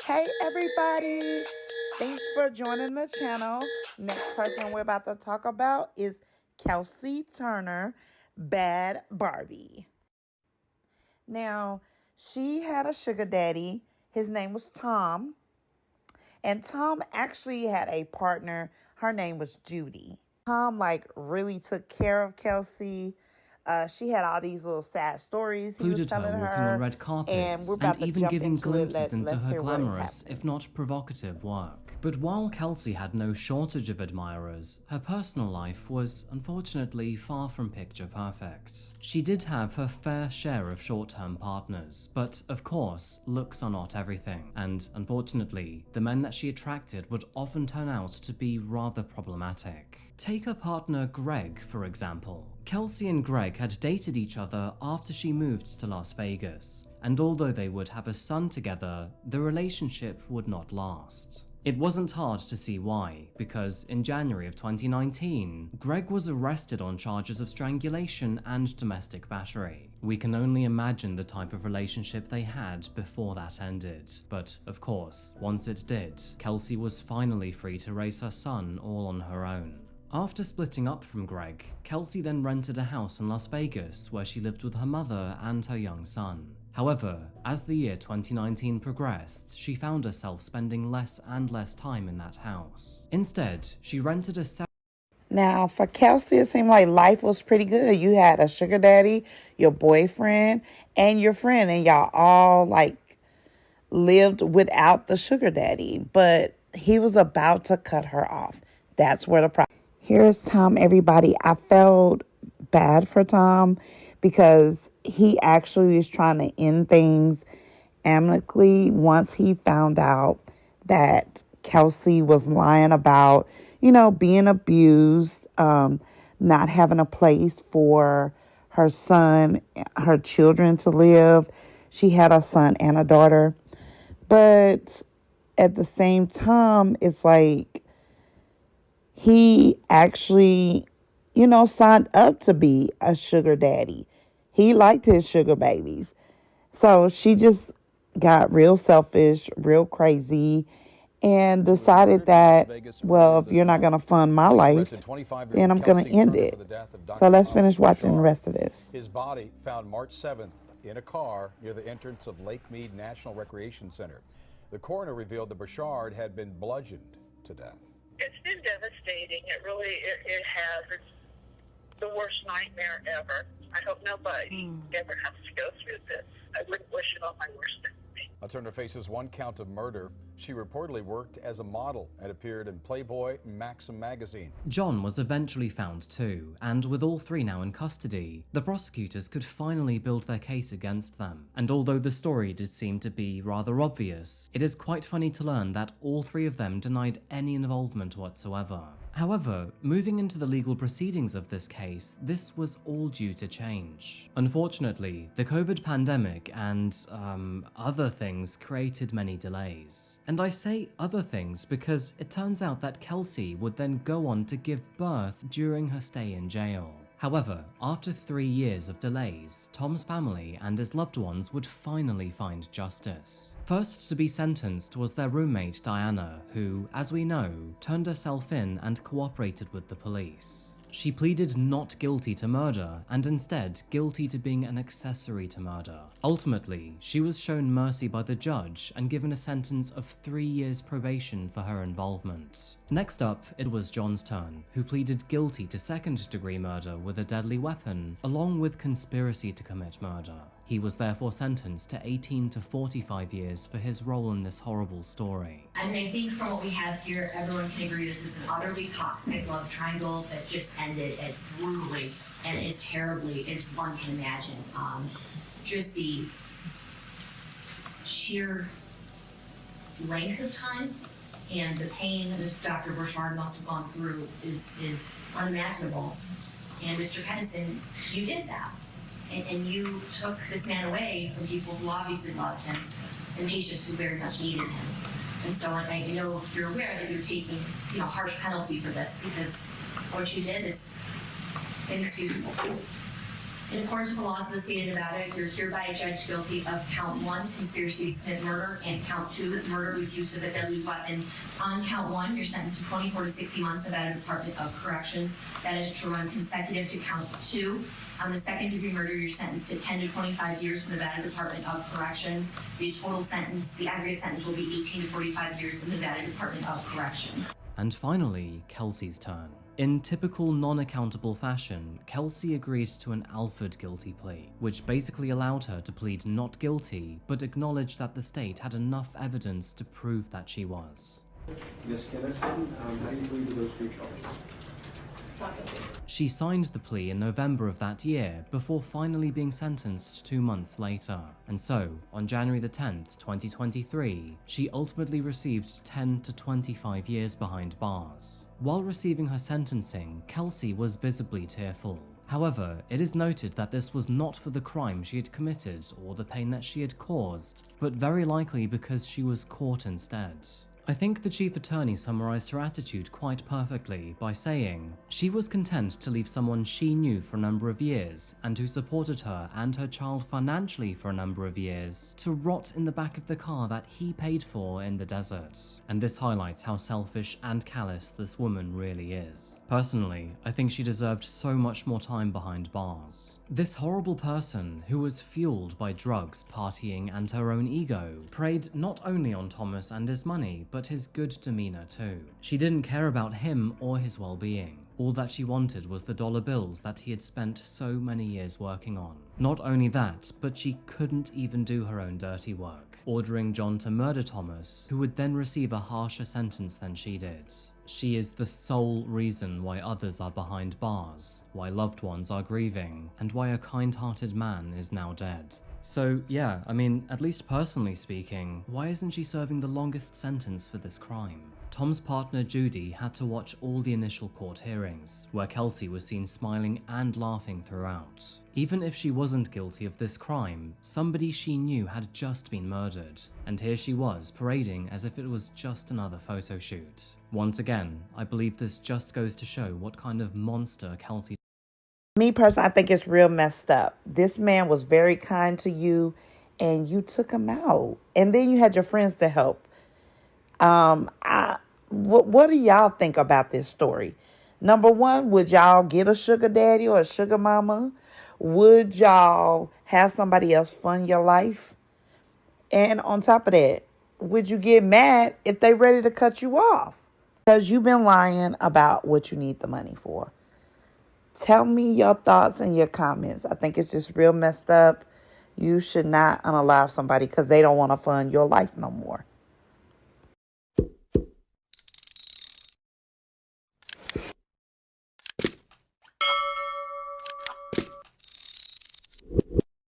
Hey everybody, thanks for joining the channel. Next person we're about to talk about is Kelsey Turner, Bad Barbie. Now, she had a sugar daddy. His name was Tom. And Tom actually had a partner. Her name was Judy. Tom really took care of Kelsey. She had all these little sad stories he was Included her telling walking on her, red and we're carpets, about and to even jump giving into it. glimpses into Let's her hear what glamorous, happened. if not provocative, work. But while Kelsey had no shortage of admirers, her personal life was unfortunately far from picture perfect. She did have her fair share of short-term partners, but of course, looks are not everything, and unfortunately, the men that she attracted would often turn out to be rather problematic. Take her partner Greg, for example. Kelsey and Greg had dated each other after she moved to Las Vegas, and although they would have a son together, the relationship would not last. It wasn't hard to see why, because in January of 2019, Greg was arrested on charges of strangulation and domestic battery. We can only imagine the type of relationship they had before that ended. But of course, once it did, Kelsey was finally free to raise her son all on her own. After splitting up from Greg, Kelsey then rented a house in Las Vegas where she lived with her mother and her young son. However, as the year 2019 progressed, she found herself spending less and less time in that house. Instead, she rented a Now, for Kelsey, it seemed like life was pretty good. You had a sugar daddy, your boyfriend, and your friend, and y'all all lived without the sugar daddy. But he was about to cut her off. That's where the problem. Here's Tom, everybody. I felt bad for Tom because he actually was trying to end things amicably once he found out that Kelsey was lying about, being abused, not having a place for her son, her children to live. She had a son and a daughter. But at the same time, it's like he actually, signed up to be a sugar daddy. He liked his sugar babies. So she just got real selfish, real crazy, and decided that, well, if you're not going to fund my life, then I'm going to end it. So let's finish watching the rest of this. His body found March 7th in a car near the entrance of Lake Mead National Recreation Center. The coroner revealed that Burchard had been bludgeoned to death. It's been devastating. It really it has. It's the worst nightmare ever. I hope nobody ever has to go through this. I wouldn't wish it on my worst enemy. Turner faces one count of murder. She reportedly worked as a model and appeared in Playboy and Maxim magazine. John was eventually found too, and with all three now in custody, the prosecutors could finally build their case against them. And although the story did seem to be rather obvious, it is quite funny to learn that all three of them denied any involvement whatsoever. However, moving into the legal proceedings of this case, this was all due to change. Unfortunately, the COVID pandemic and, other things created many delays. And I say other things because it turns out that Kelsey would then go on to give birth during her stay in jail. However, after 3 years of delays, Tom's family and his loved ones would finally find justice. First to be sentenced was their roommate Diana, who, as we know, turned herself in and cooperated with the police. She pleaded not guilty to murder, and instead guilty to being an accessory to murder. Ultimately, she was shown mercy by the judge and given a sentence of 3 years probation for her involvement. Next up, it was John's turn, who pleaded guilty to second-degree murder with a deadly weapon, along with conspiracy to commit murder. He was therefore sentenced to 18 to 45 years for his role in this horrible story. I mean, I think from what we have here, everyone can agree this is an utterly toxic love triangle that just ended as brutally and as terribly as one can imagine. Just the sheer length of time and the pain that Dr. Burchard must have gone through is unimaginable. And Mr. Pennison, you did that. And you took this man away from people who obviously loved him and patients who very much needed him. And so I know you're aware that you're taking, harsh penalty for this because what you did is inexcusable. In accordance with the laws of the state of Nevada, you're hereby adjudged guilty of count 1, conspiracy to commit murder, and count 2, murder with use of a deadly weapon. On count 1, you're sentenced to 24 to 60 months Nevada Department of Corrections. That is to run consecutive to count 2. On the second degree murder, you're sentenced to 10 to 25 years from Nevada Department of Corrections. The total sentence, the aggregate sentence, will be 18 to 45 years from Nevada Department of Corrections. And finally, Kelsey's turn. In typical non-accountable fashion, Kelsey agreed to an Alford guilty plea, which basically allowed her to plead not guilty, but acknowledged that the state had enough evidence to prove that she was. Ms. Kennison, how do you plead to those 2 charges? She signed the plea in November of that year before finally being sentenced 2 months later. And so, on January the 10th, 2023, she ultimately received 10 to 25 years behind bars. While receiving her sentencing, Kelsey was visibly tearful. However, it is noted that this was not for the crime she had committed or the pain that she had caused, but very likely because she was caught instead. I think the chief attorney summarized her attitude quite perfectly by saying she was content to leave someone she knew for a number of years and who supported her and her child financially for a number of years to rot in the back of the car that he paid for in the desert. And this highlights how selfish and callous this woman really is. Personally, I think she deserved so much more time behind bars. This horrible person, who was fueled by drugs, partying, and her own ego, preyed not only on Thomas and his money, but his good demeanor too. She didn't care about him or his well-being. All that she wanted was the dollar bills that he had spent so many years working on. Not only that, but she couldn't even do her own dirty work, ordering John to murder Thomas, who would then receive a harsher sentence than she did. She is the sole reason why others are behind bars, why loved ones are grieving, and why a kind-hearted man is now dead. So yeah, I mean, at least personally speaking, why isn't she serving the longest sentence for this crime? Tom's partner Judy had to watch all the initial court hearings, where Kelsey was seen smiling and laughing throughout. Even if she wasn't guilty of this crime, somebody she knew had just been murdered, and here she was parading as if it was just another photo shoot. Once again, I believe this just goes to show what kind of monster Kelsey. Me personally, I think it's real messed up. This man was very kind to you, and you took him out. And then you had your friends to help. What do y'all think about this story? Number one, would y'all get a sugar daddy or a sugar mama? Would y'all have somebody else fund your life? And on top of that, would you get mad if they ready to cut you off? Because you've been lying about what you need the money for. Tell me your thoughts and your comments. I think it's just real messed up. You should not unallow somebody because they don't want to fund your life no more.